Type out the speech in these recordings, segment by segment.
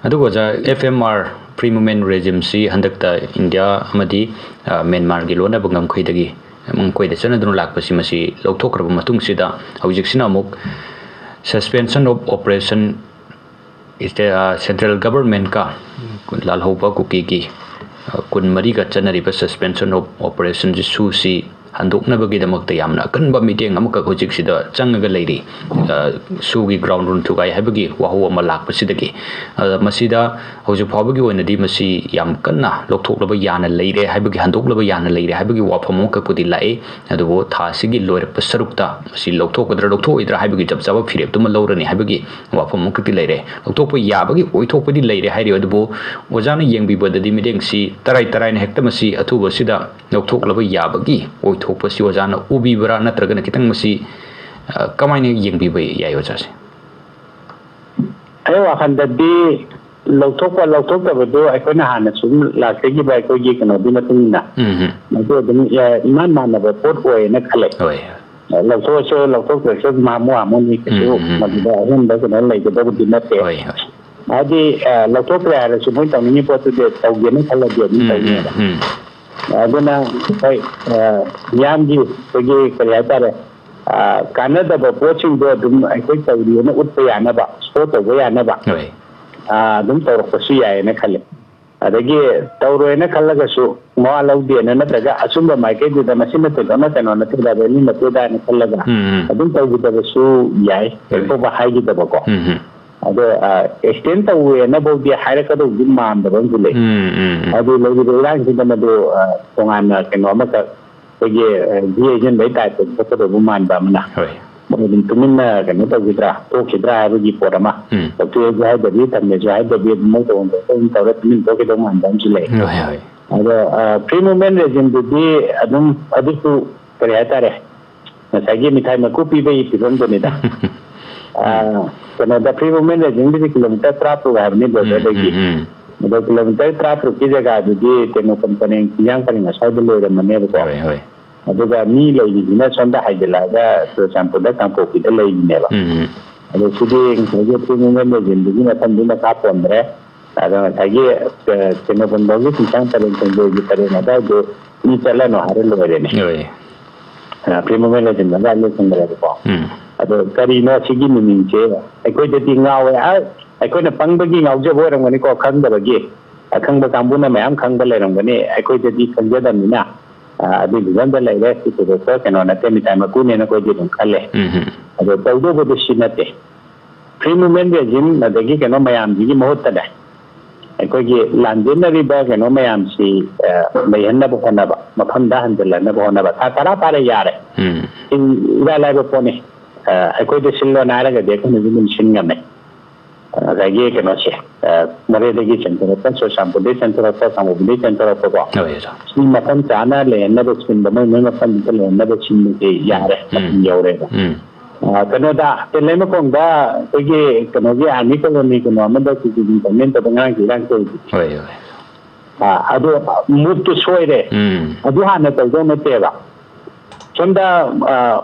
FMR free movement regime si handakta India amadi Myanmar gi lona bangam khoidagi mangkoi da chana dun lakpasi masi lokthokraba matung sida haujiksina amuk suspension of operation is the central government ka lalhoba kuki ki kun mari ka chanari ba suspension of operation ji su si handoknabagi damakta yamna kanba meeting amaka hojik sida changaga leiri sugi ground run thugai habagi wahu ama lakpasidagi masida hojik phawagi oinadi masi yam kanna lokthok laba yana leire habagi handok laba yana leire habagi wafamo ka pudi lai adubo thasigi loirpa sarukta masi lokthok idra habagi jabjaba phirep tuma lorani habagi wafamo ka ti leire lokthok yabagi oithok padi leire hairi adubo ojana yengbi bodadi meeting si tarai na hekta masi athuba sida lokthok laba yabagi थोपसी ओजाना उबी बरा नत्रगन कितंग मसी कमाइने यंगबी बे याय ओजासे अय वाखंददी लौथोक तबदो अखोना हाना सुम लाखेगी bye को ये कनो दिना तुमिना मतो दम इमान मानब पोट होय न खले होय लौथोक सो मामो आमोनी केसो मदिदा हम द कनो लेके दब दिना ते होय आदि लौथोक यार सुमोय तमिनी पोत दे तौगेन खले दे नि तौने aduna kai yamgi pagi kariatare kanada ba poching do dum ai koi tawri na utpa yana ba so to go yana ba dum tawro pasi ya na khale adagi tawro na khallaga su ma laudi na daga asumba mai kai da masina to na tano na da ni na to da na khallaga adum tawgi da su yai ko ba haigi da ba ko ado extend ta huए ना बहुत ये higher का तो दिन मान दबंग जुले अभी लोग जो रांग से बना दो तोंगान के नॉर्मल का तो ये एजेंट बैठा है तो तो वो मान बामना मगर तुमिन ना के तो किधरा है वो जी पोरमा तो ये जो है दबी तब में जो है दबी मो तो इन तौर तुमिन तो के तो मान बाम जुले अदो फ्री मूवमेंट रेजिम दबी अदम अधिक तो करता रहे साइकिल मिठाई में कुपी पे पिघल तो नहीं था कनाडा फ्री मूवमेंट रेजिम भी किलोमीटर 30 है नहीं बोलते देखिए मतलब किलोमीटर 30 की जगह जो तेनो company yang paling asal dulu dan mana betul. Ada ni lagi ni contoh aja lah. Ada sampai dah kampung kita lagi ni lah. Ada sudi yang free movement regime ni macam ni nak apa andre. Ada lagi तेनो बंदों की yang paling tinggi di tereng ada जो ni चला no hari luar ni. Free movement regime mana ni sendiri betul. अदो करीनो सिगी मिनिंचे अखोय जति ngawe अखोय न पंगबगी ngauje बोरंगनि को खंगबगी अखंग कांबुना मयाम खंग लेरंगनि अखोय जति खंजदमिना अदि बिजन द लेरे सितो तो केनो नते मिटाइ मकुने न कोइ दिन खले अदो तौदो बदु सिनते फ्री मूवमेंट रेजिम नदगी केनो मयाम जिगी मोहत दा अखोय गी लांजेनरी बा केनो मयाम सि मयहन न बखनबा मफम दा हंदल न बखनबा तारा पारे यारे इन इला लाइब पोने अखोय दे सिल्लो नारगा देखो नि जिन सिंगमे रागे के नोचे मरे देगी सेंटर पर सो शाम्पू दे सेंटर पर सामो दे सेंटर पर को सी मतन चाना ले न बे सिन बम न मतन ले न बे सिन के यारे योरे कनोदा ते लेम कोंगा तेगे कनोगे आर्मी कॉलोनी को नॉर्मल द की गवर्नमेंट तो बंगा की रंग को अदो मुत तो सोइरे अदो हाने तो जो मतेबा चंदा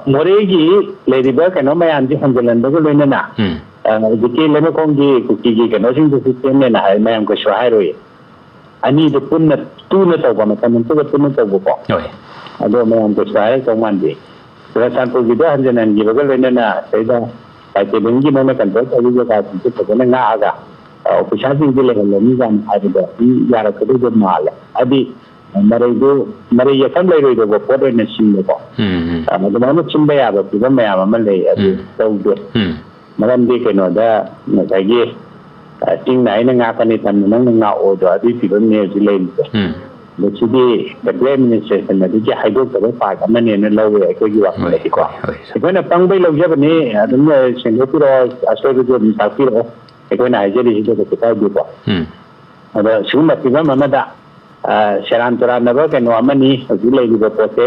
मोरेगी लेरिबा कनो मयान जी हंजलन दगो लेना जिके लेमे कोंगी कुकी की कनो सिंग सिस्टम ने ना है मयाम को स्वाहाय रोए अनि द पुन्न तू न तो बम तमन तो पुन्न तो बो अदो मयाम को स्वाहाय तो मान दे प्रशासन को गिदो हंजलन की बगल लेना सेदा ताकि बंगी में कंट्रोल कर जो का तो ना आगा ऑफिसर सिंग ले लेनी जान आदि यार को दो माल अभी मरे यकम ले रही दो पोरे ने सिंग को मतलब चिंबे याब पिबा मयाम अमल ले अदि तौदो मरम दे केनो दा नसागी सिंग नाइ न nga कनि तन नंग nga ओ दो अदि पिबा ने जिले बचिदी द ग्रेट एडमिनिस्ट्रेशन ने दि हाइदो तबे पार्ट अमने ने लवे को gi wa ले को कोना पंगबै लौजबने अदम सेंगो पिरो आस्ट्रेलिया जो मिसाफिरो कोना हाइजेरी जो को ताइ दो अदा सुम पिबा ममदा शरान तुरा नबा के नोमनी हजु लेगिबो पोते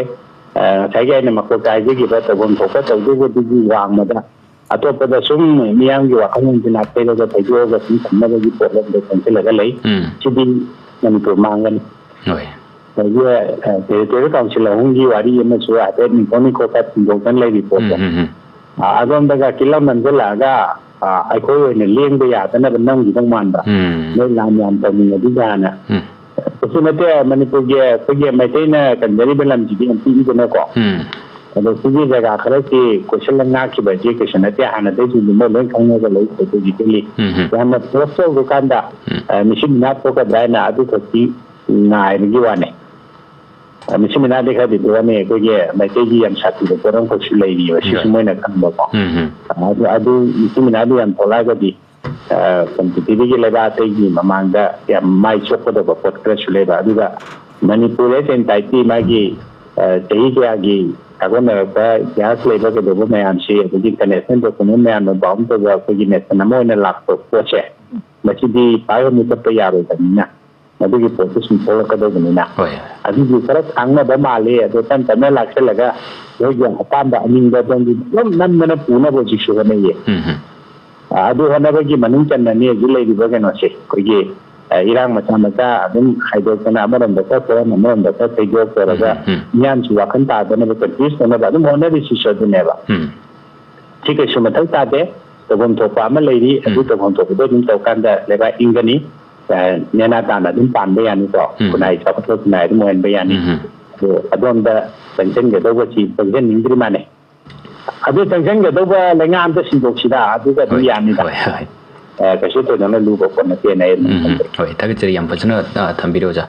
थाइगे ने मको काइजे गिबा तबम थोका तौदो दिगि वांगमदा अतोपदा सुम मियांगी वाखन जिना पेलो थाइजो ग सिन समबगी प्रॉब्लम दे कंसिलर लै सिदि मनिपुर मांगन होय ताइगे टेरिटोरियल काउंसिल होंगी वारी यम सुआ ते निकोनी को का सिंगोकन लै रिपोर्ट आगम दगा किला मंजलागा ꯑꯩꯈꯣꯏ ꯑꯣꯏꯅ ꯂꯦꯡꯕ ꯌꯥꯗꯅꯕ ꯅꯝꯈꯤ ꯇꯪ ꯃꯥꯟꯕ ꯅꯣꯏ ꯂꯥꯟ ꯌꯥꯝ ꯇꯧꯅꯤꯡꯉꯗꯤꯒꯥꯅ ꯀꯩꯁꯨ ꯅꯠꯇꯦ ꯃꯅꯤꯄꯨꯔꯒꯤ ꯑꯩꯈꯣꯏꯒꯤ ꯃꯩꯇꯩꯅ ꯀꯟꯖꯔꯤꯕ ꯂꯝꯁꯤꯗꯤ ꯌꯥꯝ ꯄꯤꯛꯏꯗꯅꯀꯣ ꯑꯗꯣ ꯁꯤꯒꯤ ꯖꯒꯥ ꯈꯔꯁꯤ ꯀꯣꯏꯁꯜꯂ ꯉꯥꯛꯈꯤꯕꯁꯤ ꯀꯩꯁꯨ ꯅꯠꯇꯦ ꯍꯥꯟꯅꯗꯩꯁꯨ ꯃꯣꯏ ꯂꯣꯏ ꯈꯪꯉꯒ ꯂꯩ ꯐꯤꯖꯤꯀꯦꯜꯂꯤ ꯌꯥꯝꯅ ꯄꯣꯁ ꯇꯧꯕ ꯀꯥꯟꯗ ꯃꯤꯁꯤ ꯃꯤꯅꯥ ꯊꯣꯛꯀꯗ꯭ꯔꯥ ꯍꯥꯏꯅ ꯑꯗꯨ ꯈꯛꯀꯤ ꯉꯥꯏꯕꯒꯤ ꯋꯥꯅꯤ ꯃꯤꯁꯤ ꯃꯤꯅꯥꯗꯤ ꯈꯔꯗꯤ ꯊꯣꯛꯑꯅꯤ ꯑꯩꯈꯣꯏꯒꯤ ꯃꯩꯇꯩꯒꯤ ꯌꯥꯝ ꯁꯥꯊꯤꯕ ꯄꯣꯠ ꯂꯩꯔꯤꯕ ꯁꯤꯁꯨ ꯃꯣꯏꯅ ꯈꯪꯕꯀꯣ ꯑꯗꯨ ꯃꯤꯁꯤ ꯃꯤꯅꯥꯗꯤ ꯌꯥꯝ ꯊꯣꯛꯂꯛꯑꯒꯗꯤ ꯄ꯭ꯔꯤꯊꯤꯕꯤꯒꯤ ꯂꯩꯕꯥꯛ ꯑꯇꯩꯒꯤ ꯃꯃꯥꯡꯗ ꯌꯥꯝ ꯃꯥꯏ ꯆꯣꯞꯀꯗꯕ ꯄꯣꯠ ꯈꯔꯁꯨ ꯂꯩꯕ ꯑꯗꯨꯒ ꯃꯅꯤꯄꯨꯔ ꯑꯦꯟꯇꯥꯏꯇꯤ ꯃꯥꯒꯤ ꯆꯍꯤ ꯀꯌꯥꯒꯤ ꯊꯥꯒꯠꯅꯔꯛꯄ ꯏꯇꯤꯍꯥꯁ ꯂꯩꯕ ꯀꯩꯗꯧꯕ ꯃꯌꯥꯝꯁꯤ ꯑꯗꯒꯤ ꯏꯟꯇꯔꯅꯦꯁꯅꯦꯜ ꯗꯣꯀꯨꯃꯦꯟ ꯃꯌꯥꯝꯅ ꯕꯥꯎꯟ ꯇꯧꯕ ꯑꯩꯈꯣꯏꯒꯤ ꯅꯦꯁꯟ ꯑꯃ ꯑꯣꯏꯅ ꯂꯥꯛꯄ ꯄꯣꯠꯁꯦ ꯃꯁꯤꯗꯤ ꯄꯥꯏꯕ ꯃꯨꯊꯠꯄ ꯌꯥꯔꯣꯏꯗꯕꯅꯤꯅ ꯃꯗꯨꯒꯤ ꯄꯣꯠꯇꯨ ꯁꯨꯝ ꯊꯣꯛꯂꯛꯀꯗꯧꯕꯅꯤꯅ ꯑꯗꯨꯒꯤ ꯈꯔ ꯈꯥꯡꯅꯕ ꯃꯥꯜꯂꯤ ꯑꯗꯣ ꯇꯞ ꯇꯞꯅ ꯂꯥꯛꯁꯤꯜꯂꯒ ꯃꯣꯏꯒꯤ ꯑꯄꯥꯝꯕ ꯑꯅꯤꯡꯕ ꯑꯗꯣꯝꯒꯤ ꯄꯨꯂꯞ ꯅꯝꯗꯅ ꯄꯨꯅꯕ ꯍꯧꯖꯤꯛꯁꯨ ꯍꯣꯠꯅꯩꯌꯦ ꯑꯗꯨ ꯍꯣꯠꯅꯕꯒꯤ ꯃꯅꯨꯡ ꯆꯟꯅꯅꯤ ꯍꯧꯖꯤꯛ ꯂꯩꯔꯤꯕ ꯀꯩꯅꯣꯁꯦ ꯑꯩꯈꯣꯏꯒꯤ irang macam-macam adum haidokana amaram bata koran amaram bata tejok koraga nyan su wakan ta adana bata dis na adum hona di sisadu neba ठीक है सुमथल तादे तबम थोपा अमा लेरी अदु तबम थोपदो दुम तौकांदा लेबा इंगनी नेना ताना दुम पानबे यानी तो कुनाई चपतो कुनाई दुम मोनबे यानी तो अदोंदा संजन गदोबा ची संजन निंद्रि माने अदु संजन गदोबा लेंगा आमदा सिंदोक्सिदा अदु गा दु यानी दा कशे तो नना लुबो कोन ते नै होय तागे चरी याम फजना थंबिरोजा